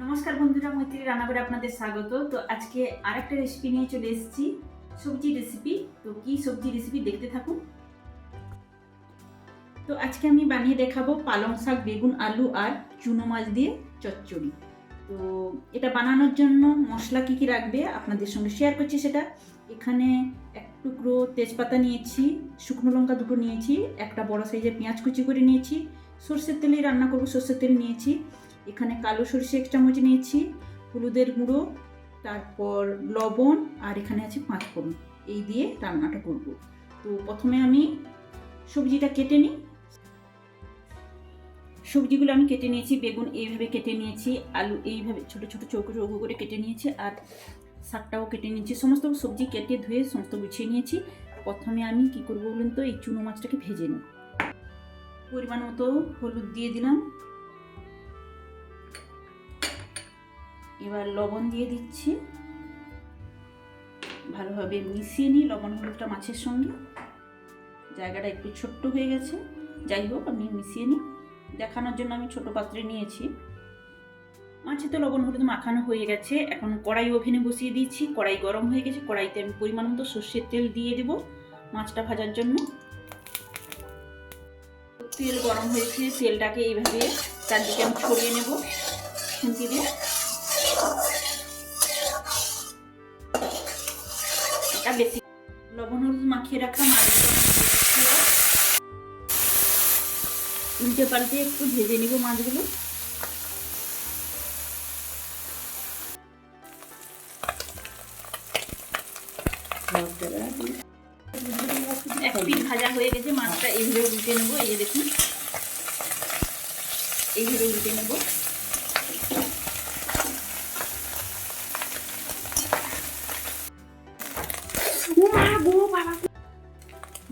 নমস্কার বন্ধুরা, মৈত্রী রান্নাঘরে আপনাদের স্বাগত। তো আজকে আরেকটা রেসিপি নিয়ে চলে এসেছি, সবজি রেসিপি। তো কি সবজি রেসিপি দেখতে থাকুন। তো আজকে আমি বানিয়ে দেখাবো পালং শাক, বেগুন, আলু আর চুনো মাছ দিয়ে চচ্চড়ি। তো এটা বানানোর জন্য মশলা কি কি লাগবে আপনাদের সঙ্গে শেয়ার করছি সেটা। এখানে এক টুকরো তেজপাতা নিয়েছি, শুকনো লঙ্কা দুটো নিয়েছি, একটা বড় সাইজের পেঁয়াজ কুচি করে নিয়েছি, সর্ষের তেলেই রান্না করবো, সর্ষের তেল নিয়েছি। এখানে কালো সরষে 1 চামচ নিয়েছি, হলুদের গুঁড়ো, তারপর লবণ, আর এখানে আছে 5 ফোড়ন। এই দিয়ে রান্নাটা করব। তো প্রথমে আমি সবজিটা কেটে নিই। সবজিগুলো আমি কেটে নিয়েছি, বেগুন এইভাবে কেটে নিয়েছি, আলু এইভাবে ছোট ছোট চৌকো চৌকো করে কেটে নিয়েছি, আর শাকটাও কেটে নিয়েছি। সমস্ত সবজি কেটে ধুয়ে সমস্ত গুছিয়ে নিয়েছি। প্রথমে আমি কি করব বলুন তো, এই চুনো মাছটাকে ভেজে নেব। পরিমাণ মতো হলুদ দিয়ে দিলাম, এবার লবণ দিয়ে দিচ্ছি। ভালোভাবে মিশিয়ে নিই লবণ হলুদটা মাছের সঙ্গে। জায়গাটা একটু ছোট্ট হয়ে গেছে, যাই হোক আমি মিশিয়ে নিই। দেখানোর জন্য আমি ছোট পাত্রে নিয়েছি। মাছে তো লবণ হলুদ মাখানো হয়ে গেছে। এখন কড়াই ওভেনে বসিয়ে দিয়েছি, কড়াই গরম হয়ে গেছে। কড়াইতে আমি পরিমাণ মতো সর্ষের তেল দিয়ে দেব মাছটা ভাজার জন্য। তেল গরম হয়েছে, তেলটাকে এইভাবে চারদিকে আমি ছড়িয়ে নেব খুন্তি দিয়ে। এটা বেশি লবণ হলুদ মাখিয়ে রাখা মাছগুলো উল্টে পাল্টে একটু ভেজে নিব মাছগুলো। এক পিঠ ভাজা হয়ে গেছে, মাছটা এইভাবে উল্টে নেবো। এই যে দেখুন, এইভাবে উল্টে নেব।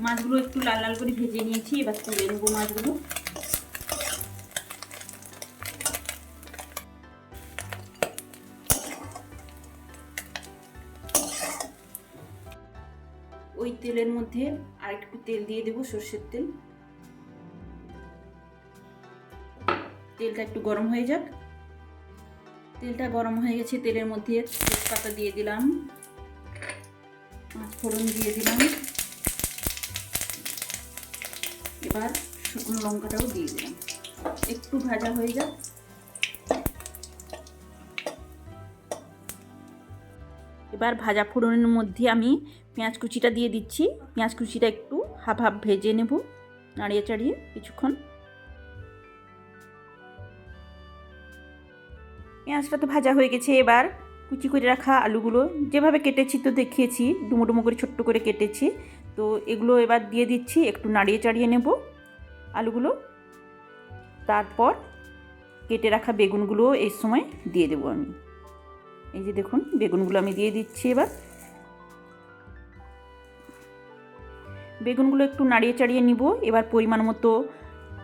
মাছগুলো একটু লাল লাল করে ভেজে নিয়েছি, এবার তুলে নেবো মাছগুলো। ওই তেলের মধ্যে আর একটু তেল দিয়ে দেবো, সর্ষের তেল। তেলটা একটু গরম হয়ে যাক। তেলটা গরম হয়ে গেছে, তেলের মধ্যে তেজপাতা দিয়ে দিলাম, 5 ফোড়ন দিয়ে দিলাম, এবার শুকনো লঙ্কাটাও দিয়ে দিলাম। একটু ভাজা হয়ে যাক। এবার ভাজা ফোড়নের মধ্যে আমি পেঁয়াজ কুচিটা দিয়ে দিচ্ছি। পেঁয়াজ কুচিটা একটু হাফ হাফ ভেজে নেব, নাড়িয়ে চাড়িয়ে কিছুক্ষণ। পেঁয়াজটা তো ভাজা হয়ে গেছে, এবার কুচি করে রাখা আলুগুলো যেভাবে কেটেছি তো দেখিয়েছি, ডুমো ডুমো করে ছোট্ট করে কেটেছি। তো এগুলো এবার দিয়ে দিচ্ছি, একটু নাড়িয়ে চাড়িয়ে নেব আলুগুলো। তারপর কেটে রাখা বেগুনগুলো এই সময় দিয়ে দেবো আমি। এই যে দেখুন, বেগুনগুলো আমি দিয়ে দিচ্ছি। এবার বেগুনগুলো একটু নাড়িয়ে চাড়িয়ে নিব। এবার পরিমাণ মতো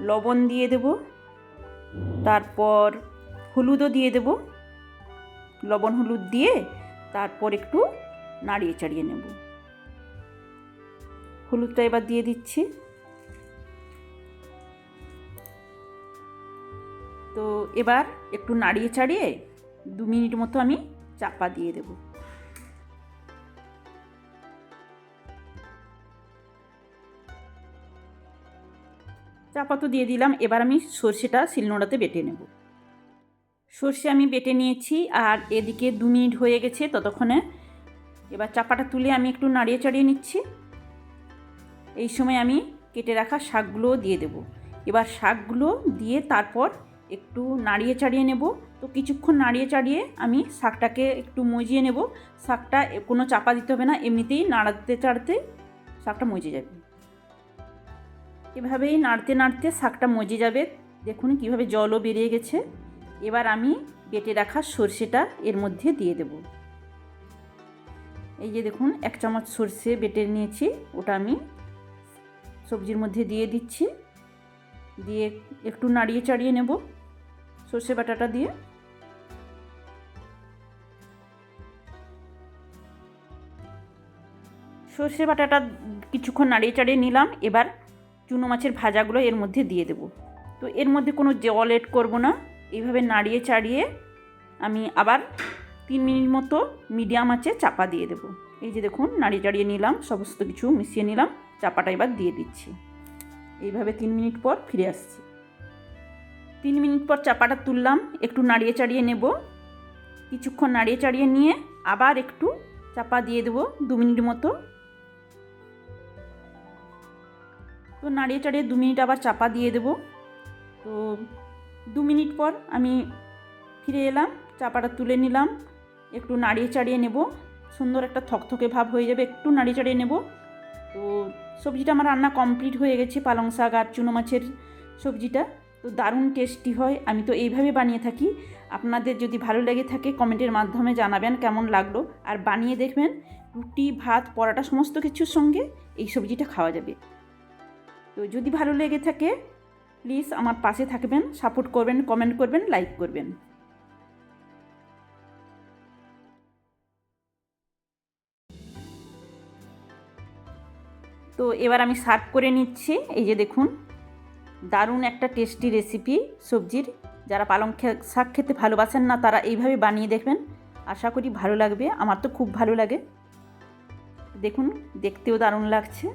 লবণ দিয়ে দেব, তারপর হলুদও দিয়ে দেব। লবণ হলুদ দিয়ে তারপর একটু নাড়িয়ে চাড়িয়ে নেব। হলুদটা এবার দিয়ে দিচ্ছি। তো এবার একটু নাড়িয়ে চাড়িয়ে 2 মিনিট মতো আমি চাপা দিয়ে দেব। চাপা তো দিয়ে দিলাম। এবার আমি সর্ষেটা শিলনোড়াতে বেটে নেব। সর্ষে আমি বেটে নিয়েছি, আর এদিকে 2 মিনিট হয়ে গেছে ততক্ষণে। এবার চাপাটা তুলে আমি একটু নাড়িয়ে চাড়িয়ে নিচ্ছি। এই সময় আমি কেটে রাখা শাকগুলোও দিয়ে দেব। এবার শাকগুলো দিয়ে তারপর একটু নাড়িয়ে চাড়িয়ে নেব। তো কিছুক্ষণ নাড়িয়ে চাড়িয়ে আমি শাকটাকে একটু মজিয়ে নেব। শাকটা কোনো চাপা দিতে হবে না, এমনিতেই নাড়াতে চাড়তে শাকটা মজে যাবে। এভাবেই নাড়তে নাড়তে শাকটা মজে যাবে। দেখুন কীভাবে জলও বেরিয়ে গেছে। এবার আমি বেটে রাখা সর্ষেটা এর মধ্যে দিয়ে দেব। এই যে দেখুন, 1 চামচ সর্ষে বেটে নিয়েছি, ওটা আমি সবজির মধ্যে দিয়ে দিচ্ছি। দিয়ে একটু নাড়িয়ে চাড়িয়ে নেব সর্ষে বাটাটা দিয়ে। সর্ষে বাটাটা কিছুক্ষণ নাড়িয়ে চাড়িয়ে নিলাম। এবার চুনো মাছের ভাজাগুলো এর মধ্যে দিয়ে দেব। তো এর মধ্যে কোনো জল এড করব না, এইভাবে নাড়িয়ে চাড়িয়ে আমি আবার 3 মিনিট মতো মিডিয়াম আঁচে চাপা দিয়ে দেবো। এই যে দেখুন নাড়িয়ে চাড়িয়ে নিলাম, সমস্ত কিছু মিশিয়ে নিলাম, চাপাটা এবার দিয়ে দিচ্ছি। এইভাবে 3 মিনিট পর ফিরে আসছি। 3 মিনিট পর চাপাটা তুললাম, একটু নাড়িয়ে চাড়িয়ে নেব। কিছুক্ষণ নাড়িয়ে চাড়িয়ে নিয়ে আবার একটু চাপা দিয়ে দেবো 2 মিনিট মতো। তো নাড়িয়ে চাড়িয়ে 2 মিনিট আবার চাপা দিয়ে দেবো। তো 2 মিনিট পর আমি ফিরে এলাম, চাপাটা তুলে নিলাম, একটু নাড়িয়ে চাড়িয়ে নেব, সুন্দর একটা থকথকে ভাব হয়ে যাবে, একটু নাড়িয়ে চাড়িয়ে নেব। তো সবজিটা আমার রান্না কমপ্লিট হয়ে গেছে, পালং শাক আর চুনো মাছের সবজিটা। তো দারুণ টেস্টি হয়, আমি তো এইভাবে বানিয়ে থাকি। আপনাদের যদি ভালো লেগে থাকে কমেন্টের মাধ্যমে জানাবেন কেমন লাগলো, আর বানিয়ে দেখবেন রুটি, ভাত, পরোটা সমস্ত কিছুর সঙ্গে এই সবজিটা খাওয়া যাবে। তো যদি ভালো লেগে থাকে প্লিজ আমার পাশে থাকবেন, সাপোর্ট করবেন, কমেন্ট করবেন, লাইক করবেন। তো এবার আমি সার্ভ করে নিচ্ছি। এই যে দেখুন দারুণ একটা টেস্টি রেসিপি সবজির। যারা পালং শাক খেতে ভালোবাসেন না তারা এইভাবে বানিয়ে দেখবেন, আশা করি ভালো লাগবে। আমার তো খুব ভালো লাগে, দেখুন দেখতেও দারুণ লাগছে।